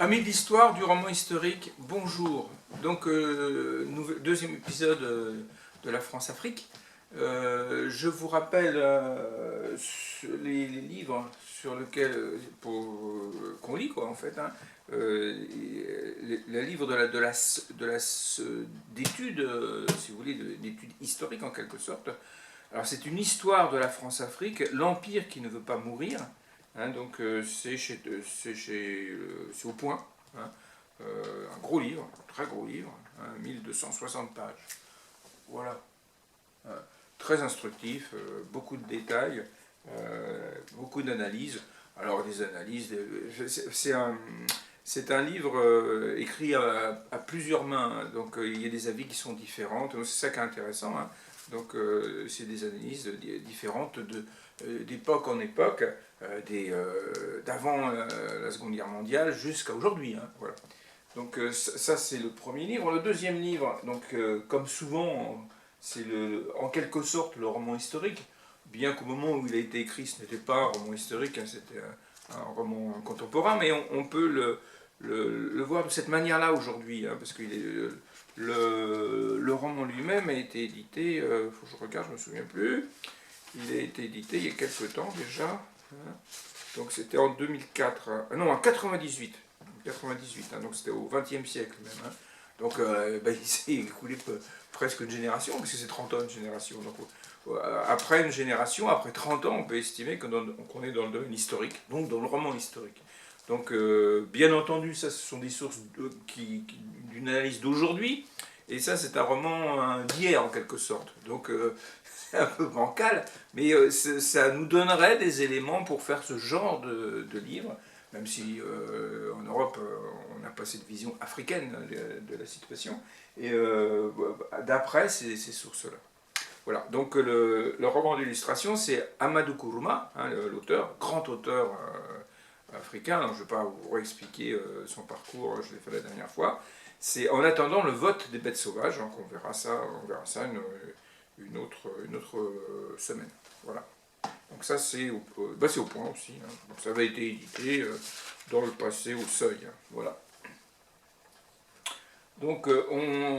Amis de l'histoire du roman historique, bonjour. Donc, deuxième épisode de la France-Afrique. Je vous rappelle les livres sur lesquels qu'on lit, quoi, en fait. Hein. Les livres d'études, si vous voulez, d'études historiques en quelque sorte. Alors, c'est une histoire de la France-Afrique, l'empire qui ne veut pas mourir. Hein, donc c'est au point. Hein, un gros livre, un très gros livre, hein, 1260 pages. Voilà. Très instructif, beaucoup de détails, beaucoup d'analyses. Alors des analyses, c'est un livre écrit à plusieurs mains, donc il y a des avis qui sont différents, c'est ça qui est intéressant. Hein. Donc c'est des analyses différentes d'époque en époque, d'avant la Seconde Guerre mondiale jusqu'à aujourd'hui. Hein, voilà. Donc ça c'est le premier livre. Le deuxième livre, donc comme souvent, c'est en quelque sorte le roman historique, bien qu'au moment où il a été écrit ce n'était pas un roman historique, hein, c'était un roman contemporain, mais on peut le voir de cette manière-là aujourd'hui, hein, parce que le roman lui-même a été édité, faut que je regarde, je ne me souviens plus, il a été édité il y a quelques temps déjà, hein, donc c'était en 2004, hein, non en 98, hein, donc c'était au XXe siècle même. Hein. Donc il s'est écoulé presque une génération, parce que c'est 30 ans une génération. Donc après une génération, après 30 ans, on peut estimer qu'on est dans le domaine historique, donc dans le roman historique. Donc bien entendu, ça ce sont des sources d'une analyse d'aujourd'hui, et ça c'est un roman d'hier en quelque sorte. Donc c'est un peu bancal, mais ça nous donnerait des éléments pour faire ce genre de livre, même si en Europe on n'a pas cette vision africaine de la situation, et d'après ces sources-là. Voilà, donc le roman d'illustration c'est Amadou Kourouma, hein, l'auteur, grand auteur africain. Alors, je ne vais pas vous réexpliquer son parcours, je l'ai fait la dernière fois. C'est en attendant le vote des bêtes sauvages, hein, qu'on verra ça, une autre semaine. Voilà. Donc ça c'est au point aussi. Hein. Donc, ça avait été édité dans le passé au Seuil. Hein. Voilà. Donc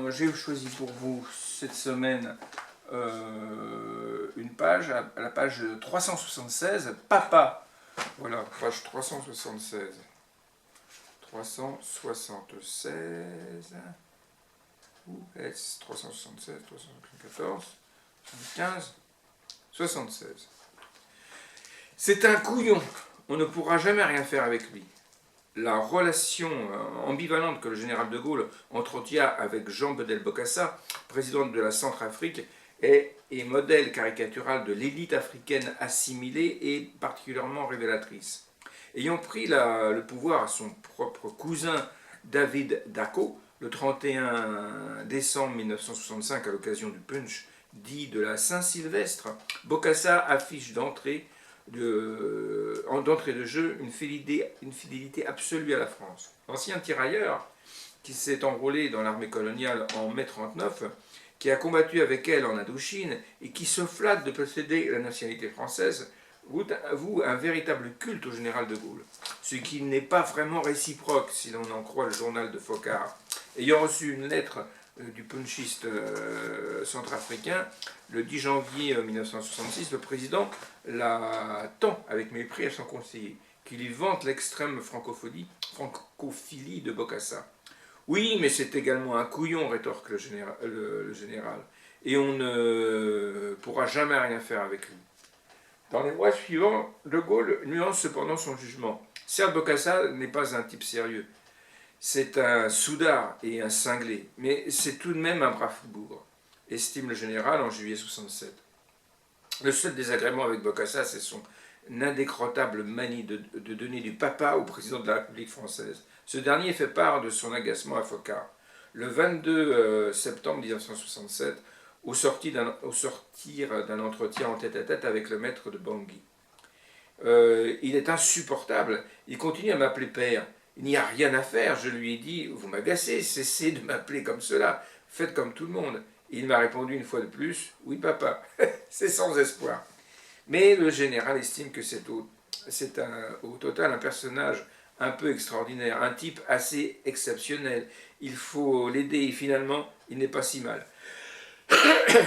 j'ai choisi pour vous cette semaine une page, à la page 376, Papa. Voilà, page 376. 376. Où est-ce 376, 374, 75, 76. C'est un couillon, on ne pourra jamais rien faire avec lui. La relation ambivalente que le général de Gaulle entretient avec Jean Bedel-Bokassa, président de la Centrafrique, est modèle caricatural de l'élite africaine assimilée et particulièrement révélatrice. Ayant pris le pouvoir à son propre cousin David Dacko, le 31 décembre 1965 à l'occasion du punch dit de la Saint-Sylvestre, Bokassa affiche d'entrée de jeu une fidélité absolue à la France. L'ancien tirailleur, qui s'est enrôlé dans l'armée coloniale en mai 1939, qui a combattu avec elle en Indochine et qui se flatte de posséder la nationalité française, voue un véritable culte au général de Gaulle, ce qui n'est pas vraiment réciproque si l'on en croit le journal de Foccart. Ayant reçu une lettre du punchiste centrafricain, le 10 janvier 1966, le président la tend avec mépris à son conseiller, qui lui vante l'extrême francophilie de Bokassa. Oui, mais c'est également un couillon, rétorque le général, et on ne pourra jamais rien faire avec lui. Dans les mois suivants, De Gaulle nuance cependant son jugement. Certes, Bokassa n'est pas un type sérieux. C'est un soudard et un cinglé, mais c'est tout de même un brave bougre, estime le général en juillet 67. Le seul désagrément avec Bokassa, c'est son indécrottable manie de donner du papa au président de la République française. Ce dernier fait part de son agacement à Foccart. Le 22 septembre 1967, au sortir d'un entretien en tête-à-tête avec le maître de Bangui. Il est insupportable, il continue à m'appeler père. Il n'y a rien à faire, je lui ai dit, vous m'agacez, cessez de m'appeler comme cela, faites comme tout le monde. Il m'a répondu une fois de plus, oui papa, c'est sans espoir. Mais le général estime que c'est au total un personnage un peu extraordinaire, un type assez exceptionnel. Il faut l'aider et finalement, il n'est pas si mal.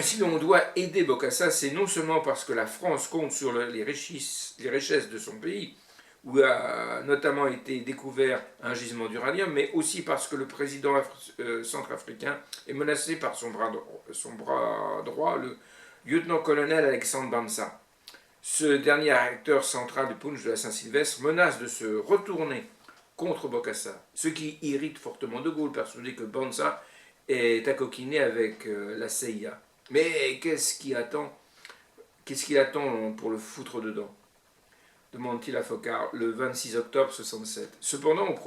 Si l'on doit aider Bokassa, c'est non seulement parce que la France compte sur les richesses de son pays, où a notamment été découvert un gisement d'uranium, mais aussi parce que le président centrafricain est menacé par son bras droit, le lieutenant-colonel Alexandre Bansa. Ce dernier acteur central du punch de la Saint-Sylvestre menace de se retourner contre Bokassa, ce qui irrite fortement De Gaulle, persuadé que Bansa est accoquiné avec la CIA. Mais qu'est-ce qu'il attend pour le foutre dedans, demande-t-il à Foccart le 26 octobre 67. Cependant, lequel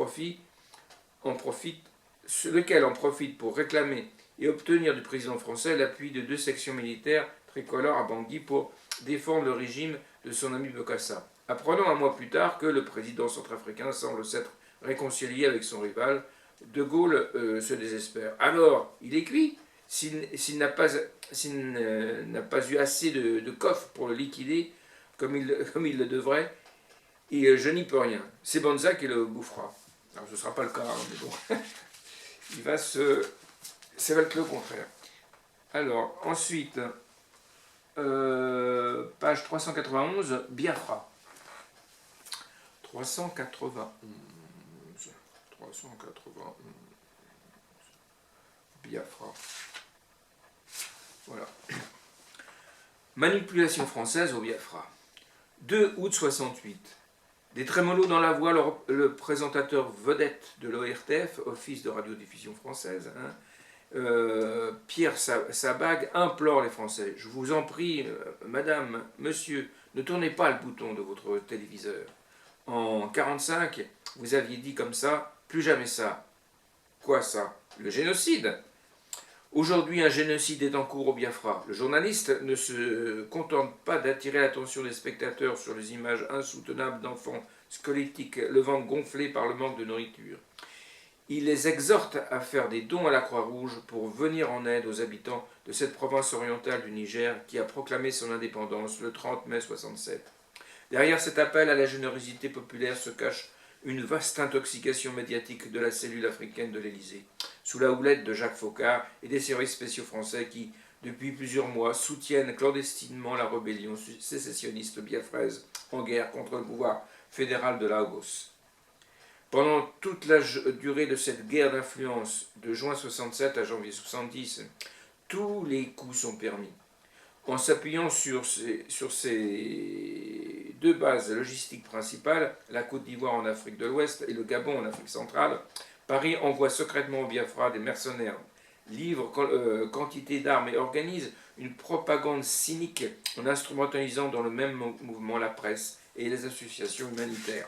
en profite pour réclamer et obtenir du président français l'appui de 2 sections militaires tricolores à Bangui pour défendre le régime de son ami Bokassa. Apprenant un mois plus tard que le président centrafricain semble s'être réconcilié avec son rival, De Gaulle se désespère. Alors, il est cuit. S'il n'a pas eu assez de coffre pour le liquider comme il le devrait, et je n'y peux rien. C'est Banza qui le bouffera. Alors ce ne sera pas le cas, hein, mais bon. Ça va être le contraire. Alors, ensuite, page 391, Biafra. 391. Biafra. Voilà. Manipulation française au Biafra. 2 août 68. Des trémolos dans la voix, le présentateur vedette de l'ORTF, Office de radiodiffusion française, Pierre Sabag, implore les Français. Je vous en prie, madame, monsieur, ne tournez pas le bouton de votre téléviseur. En 1945, vous aviez dit comme ça, plus jamais ça. Quoi ça? Le génocide. Aujourd'hui, un génocide est en cours au Biafra. Le journaliste ne se contente pas d'attirer l'attention des spectateurs sur les images insoutenables d'enfants squelettiques, le ventre gonflé par le manque de nourriture. Il les exhorte à faire des dons à la Croix-Rouge pour venir en aide aux habitants de cette province orientale du Niger qui a proclamé son indépendance le 30 mai 67. Derrière cet appel à la générosité populaire se cache une vaste intoxication médiatique de la cellule africaine de l'Élysée, sous la houlette de Jacques Foccart et des services spéciaux français qui, depuis plusieurs mois, soutiennent clandestinement la rébellion sécessionniste biafraise en guerre contre le pouvoir fédéral de Lagos. Pendant toute la durée de cette guerre d'influence, de juin 67 à janvier 70, tous les coups sont permis. En s'appuyant sur ces 2 bases logistiques principales, la Côte d'Ivoire en Afrique de l'Ouest et le Gabon en Afrique centrale, Paris envoie secrètement au Biafra des mercenaires, livre quantité d'armes et organise une propagande cynique en instrumentalisant dans le même mouvement la presse et les associations humanitaires.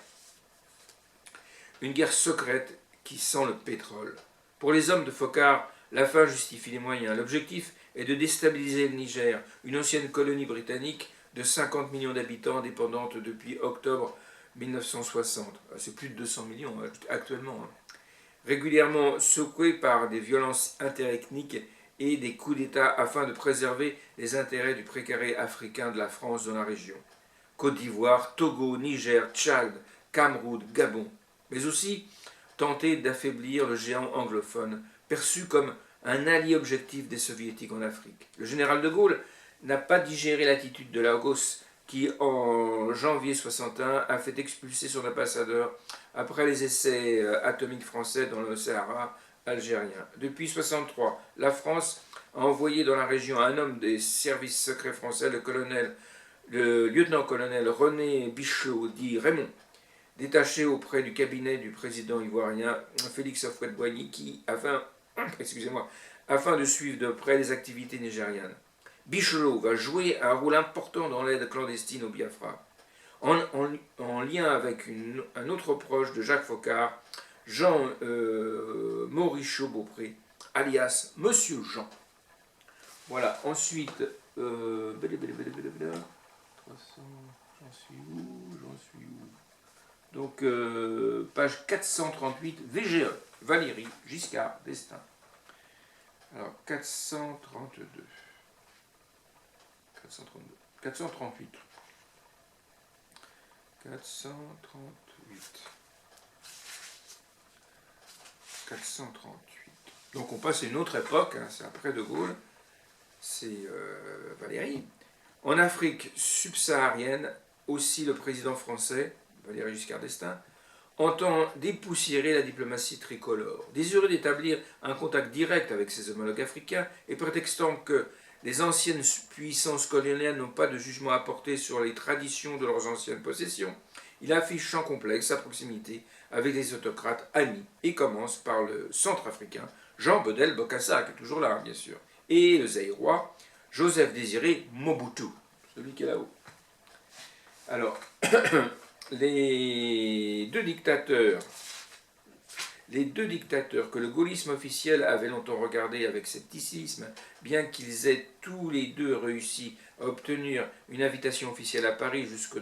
Une guerre secrète qui sent le pétrole. Pour les hommes de Foccart, la fin justifie les moyens. L'objectif est de déstabiliser le Niger, une ancienne colonie britannique de 50 millions d'habitants indépendante depuis octobre 1960. C'est plus de 200 millions actuellement. Régulièrement secouée par des violences interethniques et des coups d'État afin de préserver les intérêts du précaré africain de la France dans la région. Côte d'Ivoire, Togo, Niger, Tchad, Cameroun, Gabon. Mais aussi tenter d'affaiblir le géant anglophone, perçu comme un allié objectif des soviétiques en Afrique. Le général de Gaulle n'a pas digéré l'attitude de Lagos qui, en janvier 61, a fait expulser son ambassadeur après les essais atomiques français dans le Sahara algérien. Depuis 63, la France a envoyé dans la région un homme des services secrets français, le lieutenant-colonel René Bichelot, dit Raymond, détaché auprès du cabinet du président ivoirien Félix Houphouët-Boigny, qui, afin de suivre de près les activités nigérianes. Bichelot va jouer un rôle important dans l'aide clandestine au Biafra, en lien avec un autre proche de Jacques Foccart, Jean Morichaud-Beaupré, alias Monsieur Jean. Voilà, ensuite, j'en suis où? Donc, page 438, VGE, Valéry Giscard d'Estaing. Alors, 438. 438. 438. Donc on passe à une autre époque, hein, c'est après De Gaulle, c'est Valéry. En Afrique subsaharienne, aussi le président français, Valéry Giscard d'Estaing, entend dépoussiérer la diplomatie tricolore. Désireux d'établir un contact direct avec ses homologues africains et prétextant que les anciennes puissances coloniales n'ont pas de jugement à porter sur les traditions de leurs anciennes possessions, il affiche sans complexe sa proximité avec les autocrates amis et commence par le centrafricain Jean Bedel Bokassa, qui est toujours là, bien sûr, et le Zaïrois Joseph Désiré Mobutu, celui qui est là-haut. Alors, les deux dictateurs que le gaullisme officiel avait longtemps regardés avec scepticisme, bien qu'ils aient tous les deux réussi à obtenir une invitation officielle à Paris jusque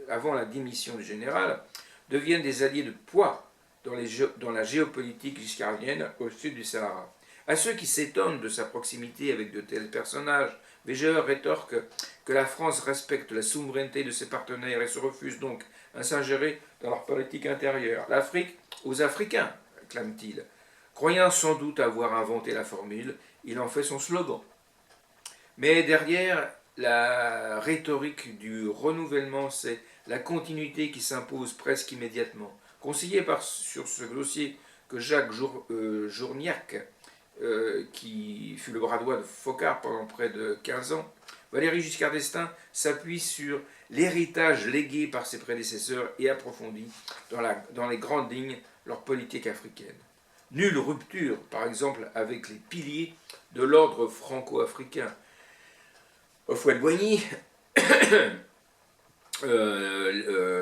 avant la démission du général, deviennent des alliés de poids dans la géopolitique giscardienne au sud du Sahara. À ceux qui s'étonnent de sa proximité avec de tels personnages, Végeur rétorque que la France respecte la souveraineté de ses partenaires et se refuse donc à s'ingérer dans leur politique intérieure. L'Afrique aux Africains, clame-t-il. Croyant sans doute avoir inventé la formule, il en fait son slogan. Mais derrière la rhétorique du renouvellement, c'est la continuité qui s'impose presque immédiatement. Conseillé sur ce dossier que Jacques Journiac, qui fut le bras droit de Foccart pendant près de 15 ans, Valéry Giscard d'Estaing s'appuie sur l'héritage légué par ses prédécesseurs et approfondit dans les grandes lignes leur politique africaine. Nulle rupture, par exemple, avec les piliers de l'ordre franco-africain. Houphouët-Boigny,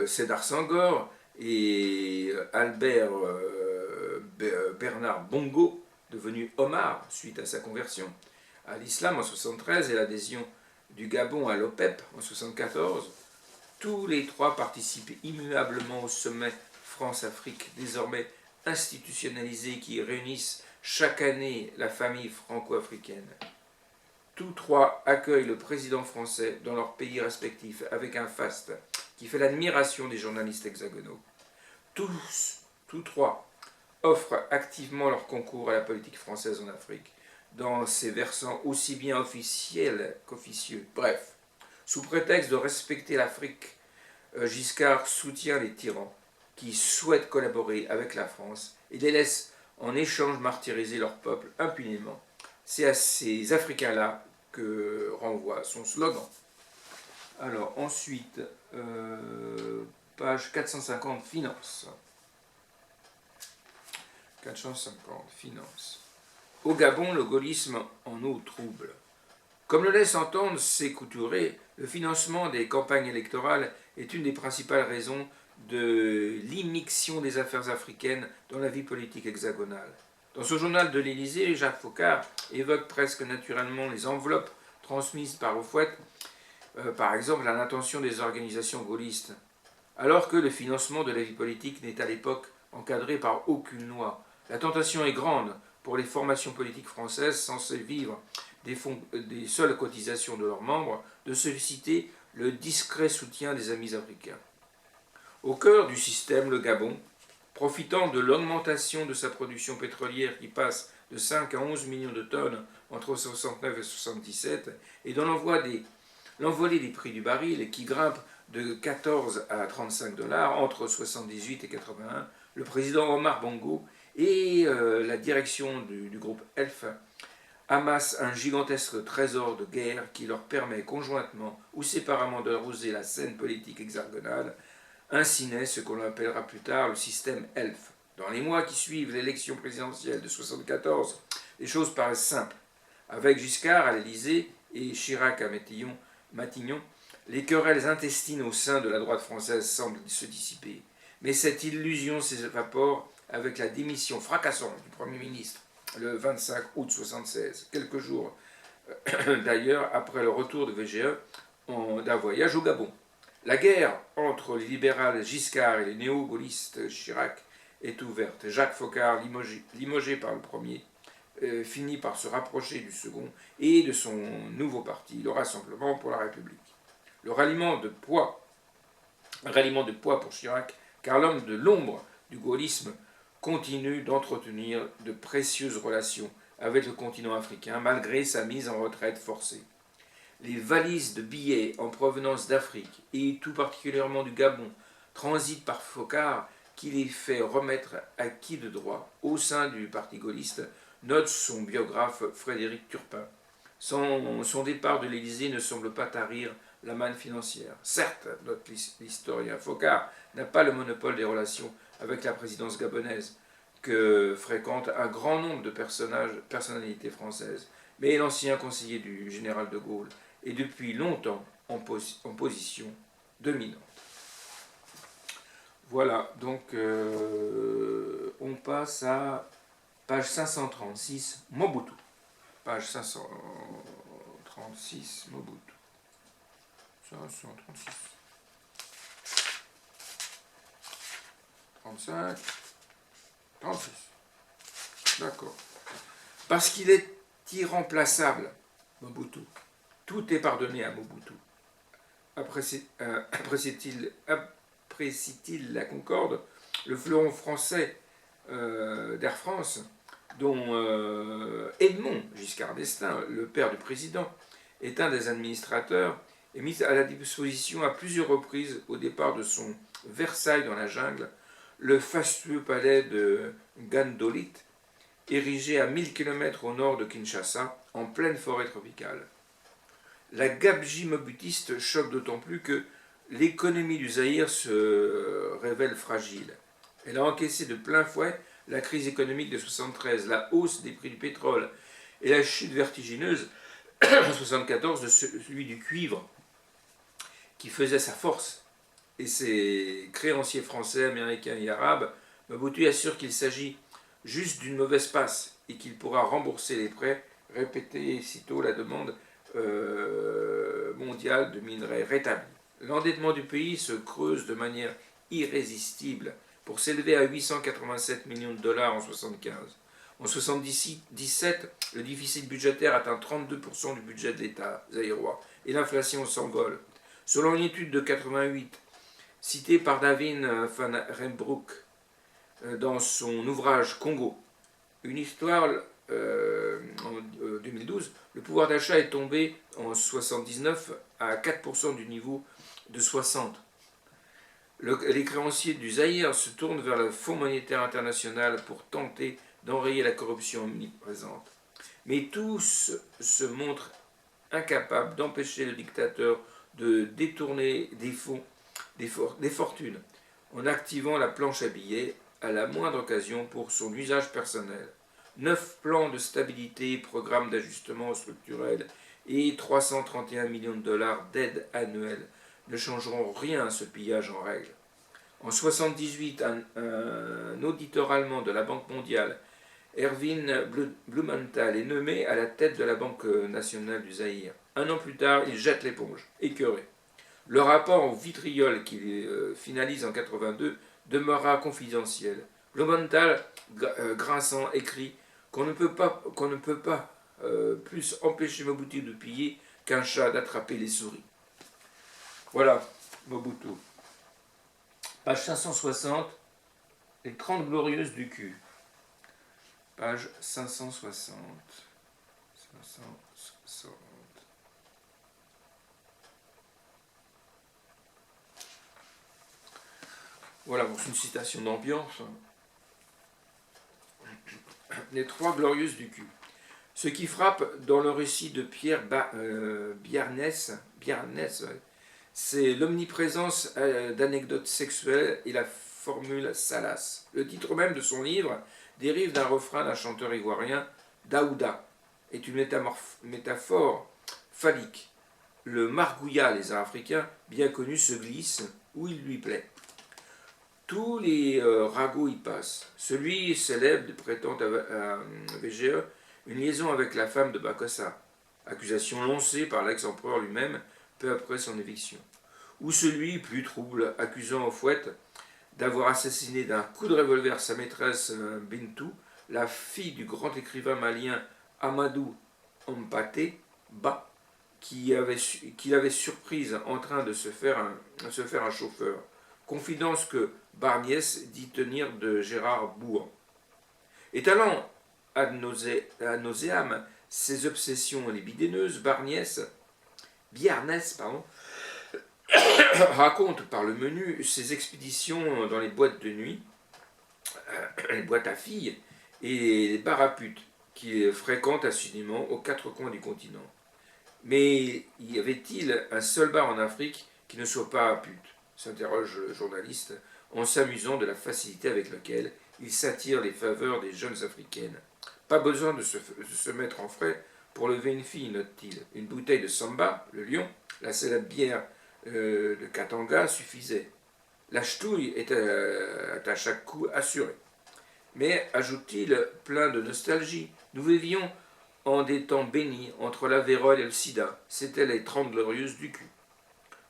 Sédar Senghor et Albert Bernard Bongo, devenu Omar suite à sa conversion à l'islam en 1973 et l'adhésion du Gabon à l'OPEP en 1974, tous les trois participent immuablement au sommet France-Afrique, désormais institutionnalisé, qui réunissent chaque année la famille franco-africaine. Tous trois accueillent le président français dans leurs pays respectifs avec un faste qui fait l'admiration des journalistes hexagonaux. Tous trois, offrent activement leur concours à la politique française en Afrique, dans ses versants aussi bien officiels qu'officieux. Bref, sous prétexte de respecter l'Afrique, Giscard soutient les tyrans qui souhaitent collaborer avec la France et les laisse en échange martyriser leur peuple impunément. C'est à ces Africains-là que renvoie son slogan. Alors ensuite, page 450, Finances. 450, Finances. Au Gabon, le gaullisme en eau trouble. Comme le laisse entendre Sékou Touré, le financement des campagnes électorales est une des principales raisons de l'immixtion des affaires africaines dans la vie politique hexagonale. Dans ce journal de l'Élysée, Jacques Foccart évoque presque naturellement les enveloppes transmises par Houphouët, par exemple à l'intention des organisations gaullistes, alors que le financement de la vie politique n'est à l'époque encadré par aucune loi. La tentation est grande pour les formations politiques françaises censées vivre des seules cotisations de leurs membres de solliciter le discret soutien des amis africains. Au cœur du système, le Gabon, profitant de l'augmentation de sa production pétrolière qui passe de 5 à 11 millions de tonnes entre 69 et 1977, et dans l'envolée des prix du baril qui grimpe de 14 à 35 dollars entre 78 et 81, le président Omar Bongo et la direction du groupe ELF amassent un gigantesque trésor de guerre qui leur permet conjointement ou séparément d'arroser la scène politique hexagonale. Ainsi naît ce qu'on appellera plus tard le système ELF. Dans les mois qui suivent l'élection présidentielle de 1974, les choses paraissent simples. Avec Giscard à l'Élysée et Chirac à Matignon, les querelles intestines au sein de la droite française semblent se dissiper. Mais cette illusion s'évapore avec la démission fracassante du Premier ministre le 25 août 1976, quelques jours d'ailleurs après le retour de VGE d'un voyage au Gabon. La guerre entre les libérales Giscard et les néo-gaullistes Chirac est ouverte. Jacques Foccart, limogé par le premier, finit par se rapprocher du second et de son nouveau parti, le Rassemblement pour la République. Le ralliement de poids pour Chirac, car l'homme de l'ombre du gaullisme continue d'entretenir de précieuses relations avec le continent africain malgré sa mise en retraite forcée. Les valises de billets en provenance d'Afrique, et tout particulièrement du Gabon, transitent par Foccart, qui les fait remettre à qui de droit au sein du parti gaulliste, note son biographe Frédéric Turpin. Son départ de l'Élysée ne semble pas tarir la manne financière. Certes, note l'historien, Foccart n'a pas le monopole des relations avec la présidence gabonaise, que fréquente un grand nombre de personnalités françaises, mais l'ancien conseiller du général de Gaulle est depuis longtemps en position dominante. Voilà, donc on passe à page 536, Mobutu. Page 536, Mobutu. 536. 35. 36. D'accord. Parce qu'il est irremplaçable, Mobutu. Tout est pardonné à Mobutu. Apprécie-t-il la Concorde, le fleuron français d'Air France, dont Edmond Giscard d'Estaing, le père du président, est un des administrateurs, est mis à la disposition à plusieurs reprises au départ de son Versailles dans la jungle, le fastueux palais de Gandolit, érigé à 1000 km au nord de Kinshasa, en pleine forêt tropicale. La gabegie mobutiste choque d'autant plus que l'économie du Zaïre se révèle fragile. Elle a encaissé de plein fouet la crise économique de 1973, la hausse des prix du pétrole et la chute vertigineuse en 1974 de celui du cuivre, qui faisait sa force. Et ses créanciers français, américains et arabes, Mobutu assure qu'il s'agit juste d'une mauvaise passe et qu'il pourra rembourser les prêts, répéter sitôt la demande mondiale de minerais rétablie. L'endettement du pays se creuse de manière irrésistible pour s'élever à 887 millions de dollars en 1975. En 1977, le déficit budgétaire atteint 32% du budget de l'État zaïrois et l'inflation s'envole. Selon une étude de 88, citée par David van Rembroek dans son ouvrage Congo, une histoire en 2012, le pouvoir d'achat est tombé en 1979 à 4% du niveau de 60. Les créanciers du Zaïre se tournent vers le Fonds monétaire international pour tenter d'enrayer la corruption omniprésente. Mais tous se montrent incapables d'empêcher le dictateur de détourner des fortunes en activant la planche à billets à la moindre occasion pour son usage personnel. 9 plans de stabilité, programmes d'ajustement structurel et 331 millions de dollars d'aide annuelle ne changeront rien à ce pillage en règle. En 1978, un auditeur allemand de la Banque mondiale, Erwin Blumenthal, est nommé à la tête de la Banque nationale du Zaïre. Un an plus tard, il jette l'éponge, écœuré. Le rapport au vitriol qu'il finalise en 1982 demeurera confidentiel. Blumenthal, grinçant, écrit qu'on ne peut pas plus empêcher Mobutu de piller qu'un chat d'attraper les souris. Voilà, Mobutu. Page 560, les 30 glorieuses du cul. Page 560. 560. Voilà, bon, c'est une citation d'ambiance. Les 3 glorieuses du cul. Ce qui frappe dans le récit de Pierre Biarnès, c'est l'omniprésence d'anecdotes sexuelles et la formule salace. Le titre même de son livre dérive d'un refrain d'un chanteur ivoirien, Daouda, est une métaphore phallique. Le margouillat, les Africains, bien connu, se glisse où il lui plaît. Tous les ragots y passent. Celui célèbre prétend à VGE une liaison avec la femme de Bakossa, accusation lancée par l'ex-empereur lui-même peu après son éviction. Ou celui, plus trouble, accusant au fouet d'avoir assassiné d'un coup de revolver sa maîtresse Bintou, la fille du grand écrivain malien Amadou Hampâté Bâ, qu'il avait surprise en train de se faire un chauffeur. confidence que Barniès dit tenir de Gérard Bouhan. Étalant ad nauseam ses obsessions libidineuses, Biarnès raconte par le menu ses expéditions dans les boîtes de nuit, les boîtes à filles et les bars à putes qu'il fréquente assidûment aux quatre coins du continent. Mais y avait-il un seul bar en Afrique qui ne soit pas à pute, s'interroge le journaliste en s'amusant de la facilité avec laquelle il s'attire les faveurs des jeunes africaines. Pas besoin de se mettre en frais pour lever une fille, note-t-il. Une bouteille de Samba, le lion, la célèbre bière de Katanga suffisait. La ch'touille est à chaque coup assurée. Mais, ajoute-t-il, plein de nostalgie, nous vivions en des temps bénis entre la vérole et le sida. C'était les 30 glorieuses du cul.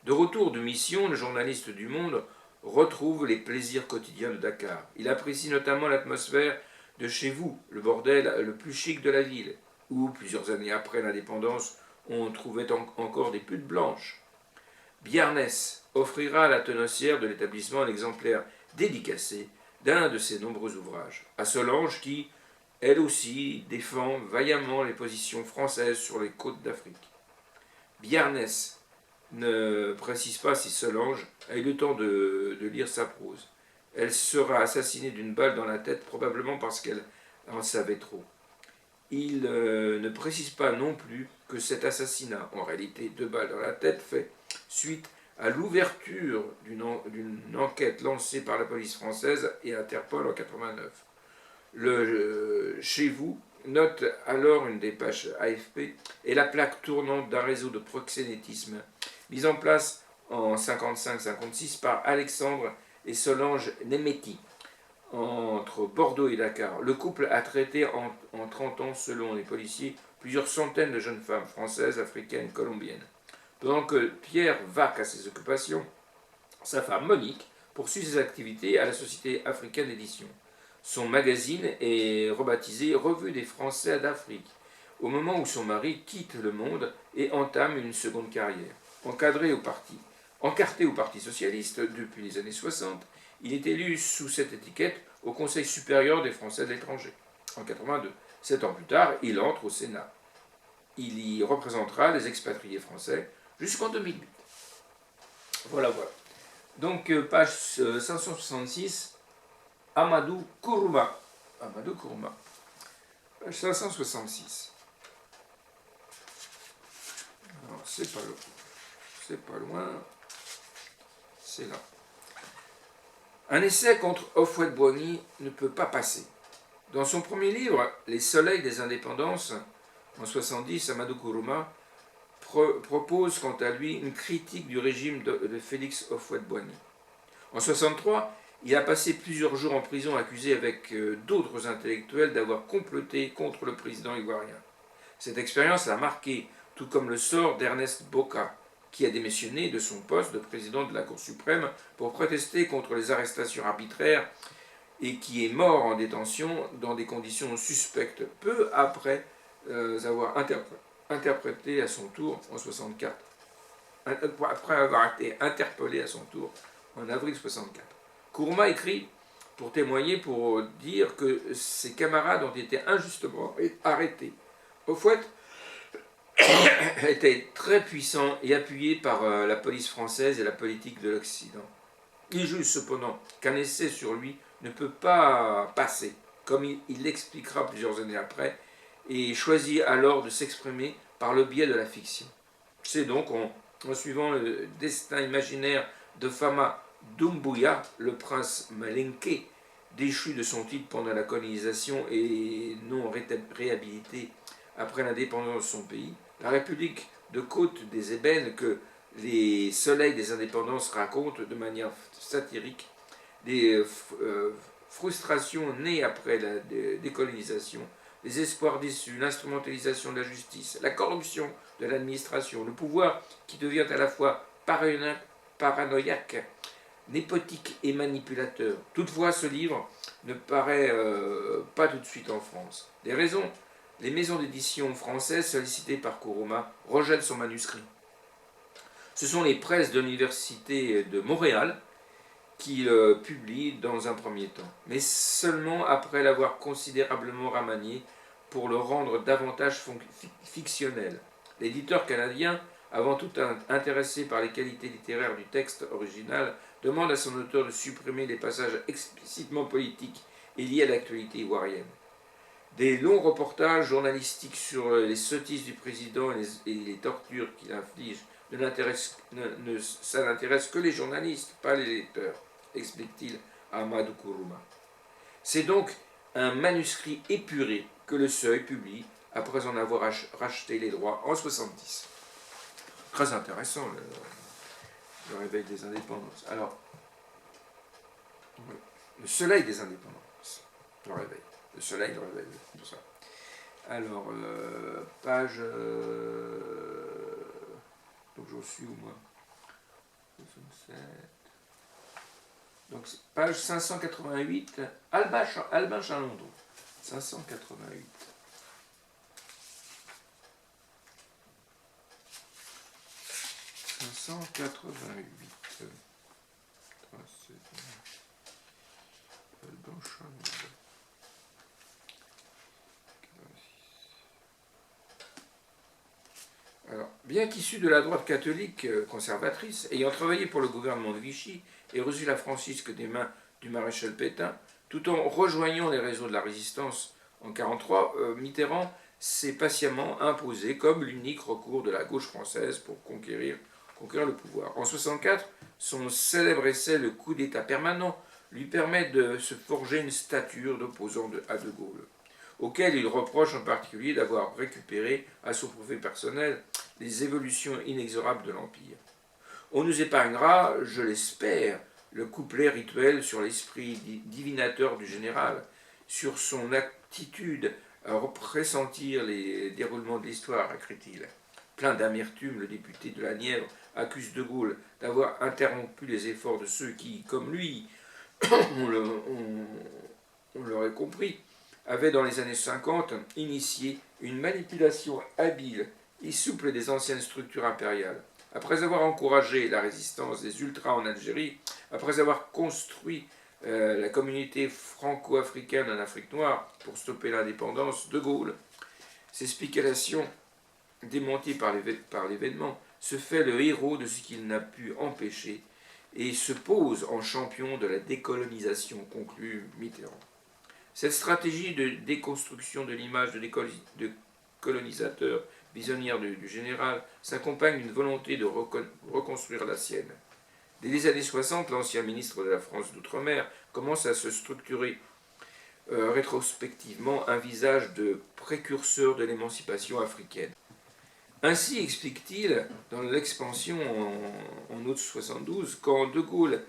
De retour de mission, le journaliste du Monde retrouve les plaisirs quotidiens de Dakar. Il apprécie notamment l'atmosphère de chez vous, le bordel le plus chic de la ville, où, plusieurs années après l'indépendance, on trouvait encore des putes blanches. Biarnès offrira à la tenancière de l'établissement un exemplaire dédicacé d'un de ses nombreux ouvrages, à Solange qui, elle aussi, défend vaillamment les positions françaises sur les côtes d'Afrique. Biarnès ne précise pas si Solange a eu le temps de lire sa prose. Elle sera assassinée d'une balle dans la tête, probablement parce qu'elle en savait trop. Il ne précise pas non plus que cet assassinat, en réalité 2 balles dans la tête, fait suite à l'ouverture d'une enquête lancée par la police française et Interpol en 89. Chez vous note alors une dépêche AFP et la plaque tournante d'un réseau de proxénétisme mis en place en 55-56 par Alexandre et Solange Nemetti entre Bordeaux et Dakar. Le couple a traité en 30 ans, selon les policiers, plusieurs centaines de jeunes femmes françaises, africaines, colombiennes. Pendant que Pierre vaque à ses occupations, sa femme Monique poursuit ses activités à la Société africaine d'édition. Son magazine est rebaptisé Revue des Français d'Afrique, au moment où son mari quitte le monde et entame une seconde carrière. Encarté au Parti socialiste depuis les années 60, il est élu sous cette étiquette au Conseil supérieur des Français de l'étranger, en 82. 7 ans plus tard, il entre au Sénat. Il y représentera les expatriés français jusqu'en 2008. Voilà. Donc, page 566, Amadou Kourouma. Page 566. Alors, c'est pas loin. C'est là. Un essai contre Houphouët-Boigny ne peut pas passer. Dans son premier livre, Les Soleils des Indépendances, en 70, Amadou Kourouma propose quant à lui une critique du régime de Félix Houphouët-Boigny. En 63, il a passé plusieurs jours en prison accusé avec d'autres intellectuels d'avoir comploté contre le président ivoirien. Cette expérience l'a marqué, tout comme le sort d'Ernest Boka, qui a démissionné de son poste de président de la Cour suprême pour protester contre les arrestations arbitraires et qui est mort en détention dans des conditions suspectes peu après avoir interprété à son tour en 64. Après avoir été interpellé à son tour en avril 64. Kourouma écrit pour témoigner, pour dire que ses camarades ont été injustement arrêtés. Houphouët était très puissant et appuyé par la police française et la politique de l'Occident. Il juge cependant qu'un essai sur lui ne peut pas passer, comme il l'expliquera plusieurs années après, et choisit alors de s'exprimer par le biais de la fiction. C'est donc en suivant le destin imaginaire de Fama Doumbouya, le prince malinké, déchu de son titre pendant la colonisation et non réhabilité après l'indépendance de son pays, la République de Côte des Ébènes, que les Soleils des Indépendances racontent de manière satirique, des frustrations nées après la décolonisation, les espoirs déçus, l'instrumentalisation de la justice, la corruption de l'administration, le pouvoir qui devient à la fois paranoïaque, népotique et manipulateur. Toutefois, ce livre ne paraît pas tout de suite en France. Les maisons d'édition françaises sollicitées par Kourouma rejettent son manuscrit. Ce sont les presses de l'Université de Montréal qu'il publie dans un premier temps, mais seulement après l'avoir considérablement remanié pour le rendre davantage fictionnel. L'éditeur canadien, avant tout intéressé par les qualités littéraires du texte original, demande à son auteur de supprimer les passages explicitement politiques et liés à l'actualité ivoirienne. Des longs reportages journalistiques sur les sottises du président et les tortures qu'il inflige, ça n'intéresse que les journalistes, pas les lecteurs, explique-t-il à Amadou Kourouma. C'est donc un manuscrit épuré que le Seuil publie après en avoir racheté les droits en 70. Très intéressant, le réveil des indépendances. Alors, le soleil des indépendances, le réveil. Le soleil, le réveil, tout ça. Alors, page... donc j'en suis au moins 67. Donc, page 588, Albin Chalandon. 588. Albin Chalandon. Alors, bien qu'issu de la droite catholique conservatrice, ayant travaillé pour le gouvernement de Vichy et reçu la francisque des mains du maréchal Pétain, tout en rejoignant les réseaux de la résistance en 1943, Mitterrand s'est patiemment imposé comme l'unique recours de la gauche française pour conquérir le pouvoir. En 1964, son célèbre essai « Le coup d'État permanent » lui permet de se forger une stature d'opposant à De Gaulle, auquel il reproche en particulier d'avoir récupéré à son profit personnel les évolutions inexorables de l'Empire. On nous épargnera, je l'espère, le couplet rituel sur l'esprit divinateur du général, sur son attitude à pressentir les déroulements de l'histoire, écrit-il. Plein d'amertume, le député de la Nièvre accuse De Gaulle d'avoir interrompu les efforts de ceux qui, comme lui, on l'aurait compris, avait dans les années 50 initié une manipulation habile et souple des anciennes structures impériales. Après avoir encouragé la résistance des ultras en Algérie, après avoir construit la communauté franco-africaine en Afrique noire pour stopper l'indépendance, De Gaulle, ses spéculations démenties par l'événement, se fait le héros de ce qu'il n'a pu empêcher et se pose en champion de la décolonisation, conclut Mitterrand. Cette stratégie de déconstruction de l'image de colonisateur visionnaire du général s'accompagne d'une volonté de reconstruire la sienne. Dès les années 60, l'ancien ministre de la France d'Outre-mer commence à se structurer rétrospectivement un visage de précurseur de l'émancipation africaine. Ainsi explique-t-il dans l'expansion en août 72, quand De Gaulle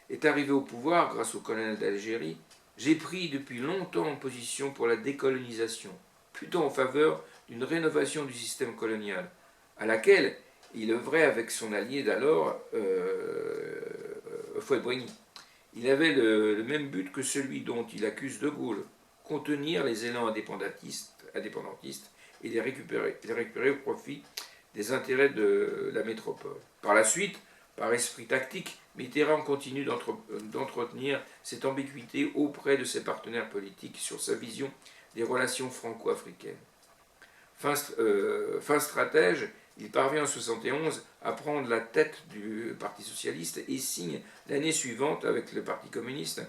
est arrivé au pouvoir grâce au colonel d'Algérie, j'ai pris depuis longtemps position pour la décolonisation, plutôt en faveur d'une rénovation du système colonial, à laquelle il œuvrait avec son allié d'alors, Houphouët-Boigny. Il avait le même but que celui dont il accuse De Gaulle, contenir les élans indépendantistes et les récupérer au profit des intérêts de la métropole. Par la suite, par esprit tactique, Mitterrand continue d'entretenir cette ambiguïté auprès de ses partenaires politiques sur sa vision des relations franco-africaines. Fin stratège, il parvient en 1971 à prendre la tête du Parti socialiste et signe l'année suivante avec le Parti communiste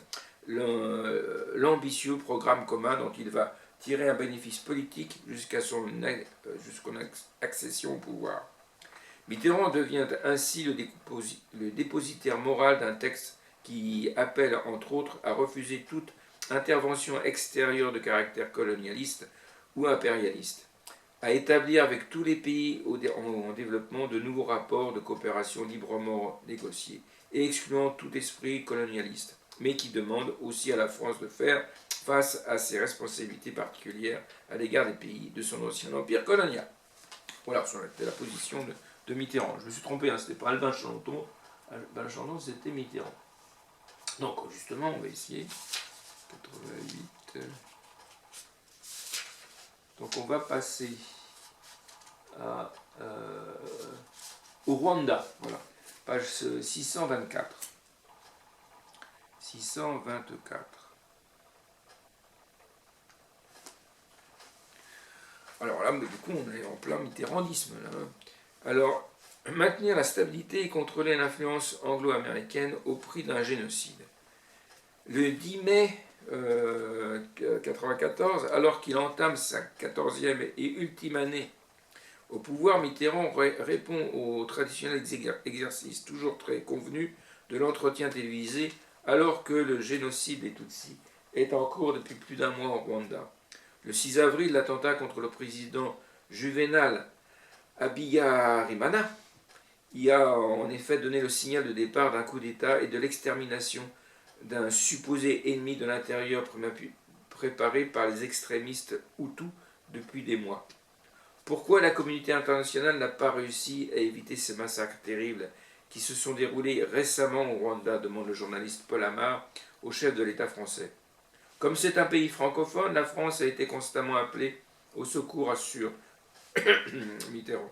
l'ambitieux programme commun dont il va tirer un bénéfice politique jusqu'à son accession au pouvoir. Mitterrand devient ainsi le dépositaire moral d'un texte qui appelle entre autres à refuser toute intervention extérieure de caractère colonialiste ou impérialiste, à établir avec tous les pays en développement de nouveaux rapports de coopération librement négociés et excluant tout esprit colonialiste, mais qui demande aussi à la France de faire face à ses responsabilités particulières à l'égard des pays de son ancien empire colonial. Voilà, c'était la position de Mitterrand. Je me suis trompé, hein, c'était pas Albin Chalandon. Albin Chalandon, c'était Mitterrand. Donc, justement, on va essayer. 88. Donc, on va passer au Rwanda. Voilà, page 624. 624. Alors là, du coup, on est en plein mitterrandisme. Là. Alors, maintenir la stabilité et contrôler l'influence anglo-américaine au prix d'un génocide. Le 10 mai 1994, alors qu'il entame sa 14e et ultime année au pouvoir, Mitterrand répond au traditionnel exercice toujours très convenu de l'entretien télévisé alors que le génocide des Tutsis est en cours depuis plus d'un mois au Rwanda. Le 6 avril, l'attentat contre le président Juvenal Habyarimana y a en effet donné le signal de départ d'un coup d'État et de l'extermination d'un supposé ennemi de l'intérieur préparé par les extrémistes Hutus depuis des mois. Pourquoi la communauté internationale n'a pas réussi à éviter ces massacres terribles qui se sont déroulés récemment au Rwanda, demande le journaliste Paul Amar au chef de l'État français. Comme c'est un pays francophone, la France a été constamment appelée au secours, assure Mitterrand.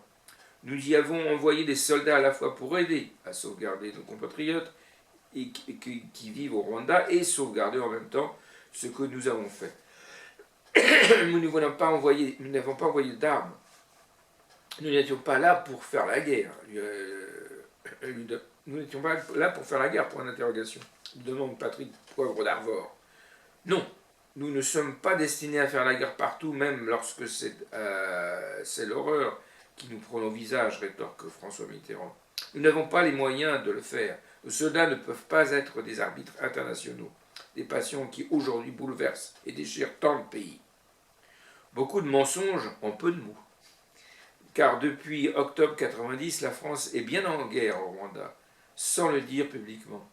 Nous y avons envoyé des soldats à la fois pour aider à sauvegarder nos compatriotes qui vivent au Rwanda et sauvegarder en même temps ce que nous avons fait. Nous n'avons pas envoyé d'armes. Nous n'étions pas là pour faire la guerre. Nous n'étions pas là pour faire la guerre, pour une interrogation. Demande Patrick Poivre d'Arvor. Non, nous ne sommes pas destinés à faire la guerre partout, même lorsque c'est l'horreur qui nous prend au visage, rétorque François Mitterrand. Nous n'avons pas les moyens de le faire. Nos soldats ne peuvent pas être des arbitres internationaux, des passions qui aujourd'hui bouleversent et déchirent tant de pays. Beaucoup de mensonges en peu de mots. Car depuis octobre 90, la France est bien en guerre au Rwanda, sans le dire publiquement.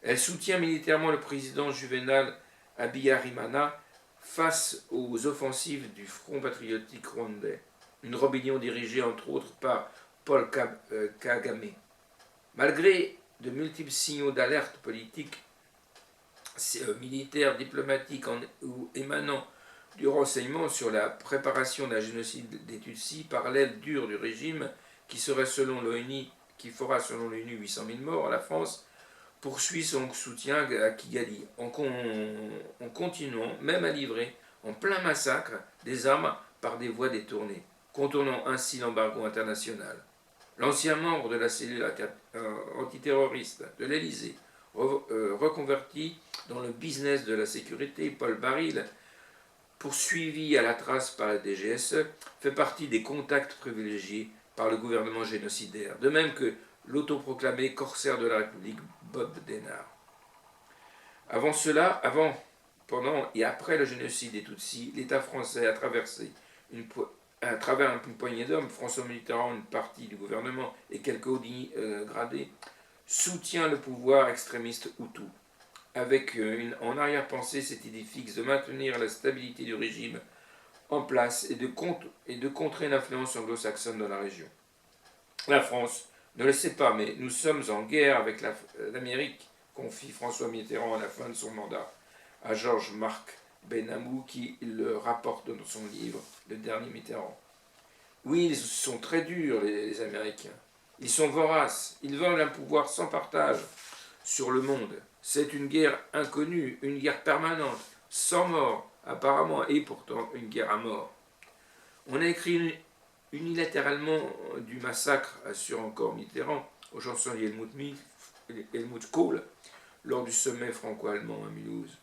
Elle soutient militairement le président Juvenal Habyarimana face aux offensives du Front patriotique rwandais, une rébellion dirigée entre autres par Paul Kagame. Malgré de multiples signaux d'alerte politique, militaire, diplomatique ou émanant du renseignement sur la préparation d'un génocide des Tutsis par l'aile dure du régime qui fera selon l'ONU 800 000 morts, la France poursuit son soutien à Kigali en continuant même à livrer en plein massacre des armes par des voies détournées, contournant ainsi l'embargo international. L'ancien membre de la cellule antiterroriste de l'Élysée, reconverti dans le business de la sécurité, Paul Baril, poursuivi à la trace par la DGSE, fait partie des contacts privilégiés par le gouvernement génocidaire, de même que l'autoproclamé corsaire de la République, Bob Denard. Avant, pendant et après le génocide des Tutsis, l'État français a traversé à travers une poignée d'hommes, François Mitterrand, une partie du gouvernement et quelques hauts gradés, soutient le pouvoir extrémiste Hutu, avec en arrière-pensée cette idée fixe de maintenir la stabilité du régime en place et de contrer l'influence anglo-saxonne dans la région. La France ne le sait pas, mais nous sommes en guerre avec l'Amérique, confie François Mitterrand à la fin de son mandat à Georges-Marc Benamou, qui le rapporte dans son livre Le Dernier Mitterrand. Oui, ils sont très durs, les Américains. Ils sont voraces. Ils veulent un pouvoir sans partage sur le monde. C'est une guerre inconnue, une guerre permanente, sans mort, apparemment, et pourtant une guerre à mort. On a écrit unilatéralement du massacre, assure encore Mitterrand, au chancelier Helmut Kohl, lors du sommet franco-allemand à Mulhouse,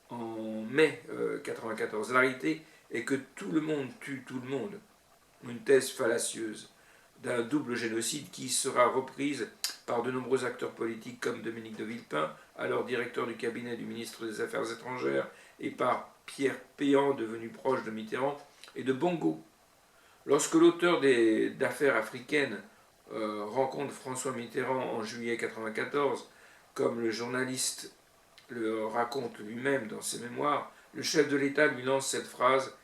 en mai 1994. La réalité est que tout le monde tue tout le monde. Une thèse fallacieuse d'un double génocide qui sera reprise par de nombreux acteurs politiques comme Dominique de Villepin, alors directeur du cabinet du ministre des Affaires étrangères, et par Pierre Péan, devenu proche de Mitterrand, et de Bongo. Lorsque l'auteur d'Affaires africaines rencontre François Mitterrand en juillet 1994, comme le journaliste le raconte lui-même dans ses mémoires, le chef de l'État lui lance cette phrase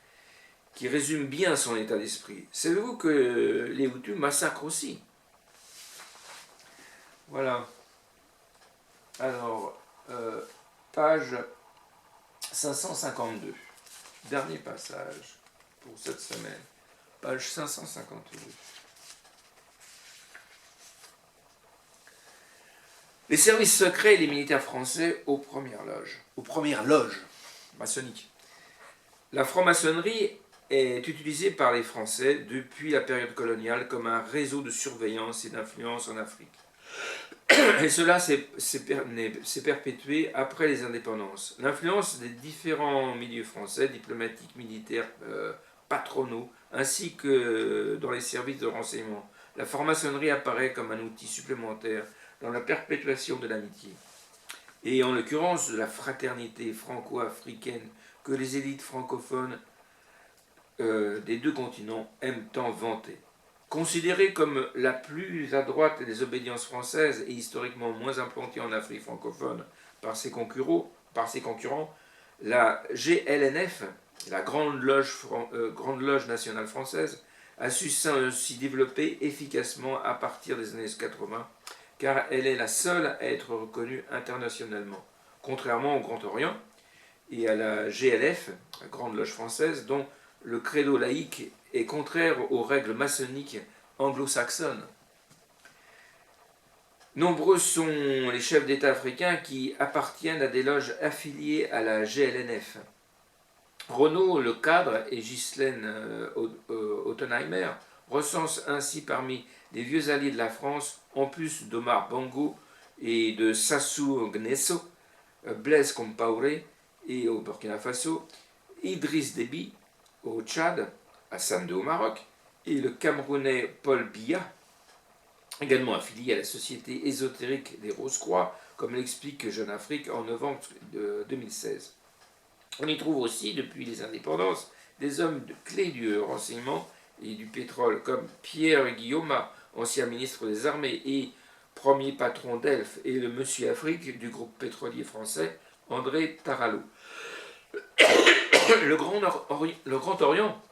qui résume bien son état d'esprit. Savez-vous que les Hutus massacrent aussi? Voilà. Alors, page 552. Dernier passage pour cette semaine. Page 552. Les services secrets et les militaires français aux premières loges. Aux premières loges. Maçonniques. La franc-maçonnerie est utilisée par les Français depuis la période coloniale comme un réseau de surveillance et d'influence en Afrique. Et cela s'est perpétué après les indépendances. L'influence des différents milieux français, diplomatiques, militaires, patronaux, ainsi que dans les services de renseignement. La franc-maçonnerie apparaît comme un outil supplémentaire dans la perpétuation de l'amitié. Et en l'occurrence de la fraternité franco-africaine que les élites francophones des deux continents aiment tant vanter. Considérée comme la plus à droite des obédiences françaises et historiquement moins implantée en Afrique francophone par ses concurrents, la GLNF, la Grande Loge nationale française, a su s'y développer efficacement à partir des années 80, car elle est la seule à être reconnue internationalement, contrairement au Grand Orient et à la GLF, la Grande Loge française, dont le credo laïque est contraire aux règles maçonniques anglo-saxonnes. Nombreux sont les chefs d'État africains qui appartiennent à des loges affiliées à la GLNF. Renaud Le Cadre et Ghislaine Ottenheimer recensent ainsi parmi les vieux alliés de la France, en plus d'Omar Bongo et de Sassou Nguesso, Blaise Compaoré et au Burkina Faso, Idriss Déby au Tchad, Hassan II au Maroc, et le Camerounais Paul Biya, également affilié à la Société ésotérique des Rose-Croix, comme l'explique Jeune Afrique en novembre 2016. On y trouve aussi, depuis les indépendances, des hommes de clé du renseignement et du pétrole, comme Pierre Guillaume, ancien ministre des Armées et premier patron d'Elf, et le Monsieur Afrique du groupe pétrolier français, André Tarallo. Le Grand Orient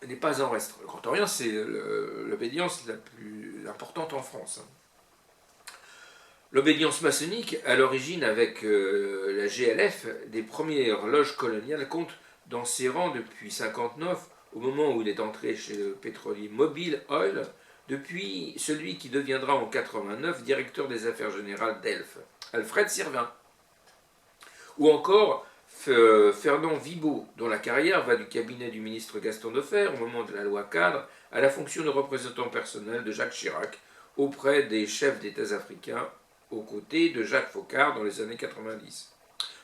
n'est pas en reste. Le Grand Orient, c'est l'obédience la plus importante en France. L'obédience maçonnique, à l'origine avec la GLF, des premières loges coloniales, compte dans ses rangs depuis 1959, au moment où il est entré chez le pétrolier Mobil Oil, depuis celui qui deviendra en 1989 directeur des affaires générales d'Elf, Alfred Sirvin. Ou encore Fernand Vibaud, dont la carrière va du cabinet du ministre Gaston Defferre au moment de la loi cadre à la fonction de représentant personnel de Jacques Chirac auprès des chefs d'État africains, aux côtés de Jacques Foccart dans les années 90.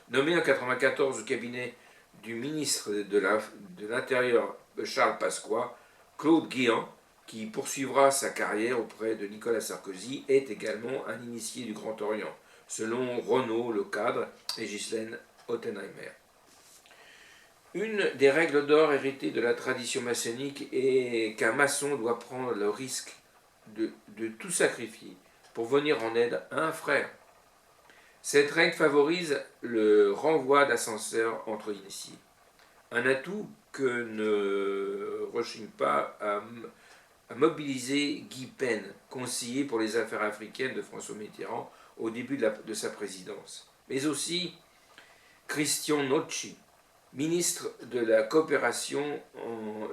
Nommé en 1994 au cabinet du ministre de l'Intérieur Charles Pasqua, Claude Guéant, qui poursuivra sa carrière auprès de Nicolas Sarkozy, est également un initié du Grand Orient, selon Renaud Le Cadre et Ghislaine Ottenheimer. Une des règles d'or héritées de la tradition maçonnique est qu'un maçon doit prendre le risque de tout sacrifier pour venir en aide à un frère. Cette règle favorise le renvoi d'ascenseurs entre initiés. Un atout que ne rechigne pas à mobiliser Guy Pen, conseiller pour les affaires africaines de François Mitterrand au début de sa présidence. Mais aussi Christian Nocci, ministre de la coopération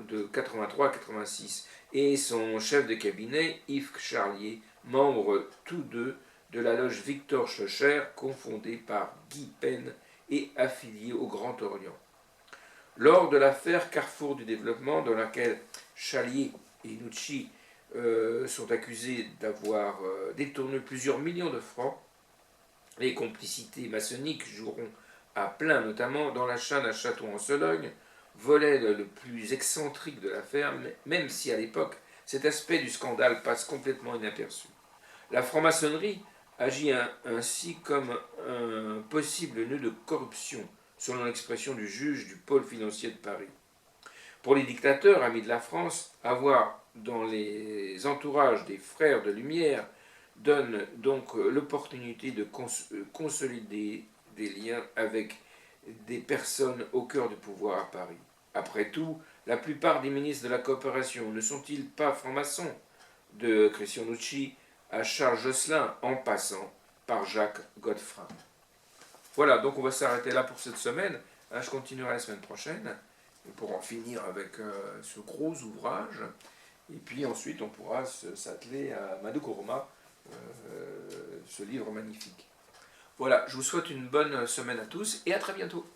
de 83 à 86, et son chef de cabinet, Yves Charlier, membres tous deux de la loge Victor Schœcher, confondée par Guy Pen et affiliée au Grand Orient. Lors de l'affaire Carrefour du développement, dans laquelle Charlier et Nocci sont accusés d'avoir détourné plusieurs millions de francs, les complicités maçonniques joueront à plein, notamment dans l'achat d'un château en Sologne, volet le plus excentrique de l'affaire, même si à l'époque cet aspect du scandale passe complètement inaperçu. La franc-maçonnerie agit ainsi comme un possible nœud de corruption, selon l'expression du juge du pôle financier de Paris. Pour les dictateurs, amis de la France, avoir dans les entourages des frères de Lumière donne donc l'opportunité de consolider des liens avec des personnes au cœur du pouvoir à Paris. Après tout, la plupart des ministres de la coopération ne sont-ils pas francs-maçons, de Christian Nocci à Charles Josselin, en passant par Jacques Godefroy. Voilà, donc on va s'arrêter là pour cette semaine. Je continuerai la semaine prochaine pour en finir avec ce gros ouvrage. Et puis ensuite, on pourra s'atteler à Madoukourma ce livre magnifique. Voilà, je vous souhaite une bonne semaine à tous et à très bientôt.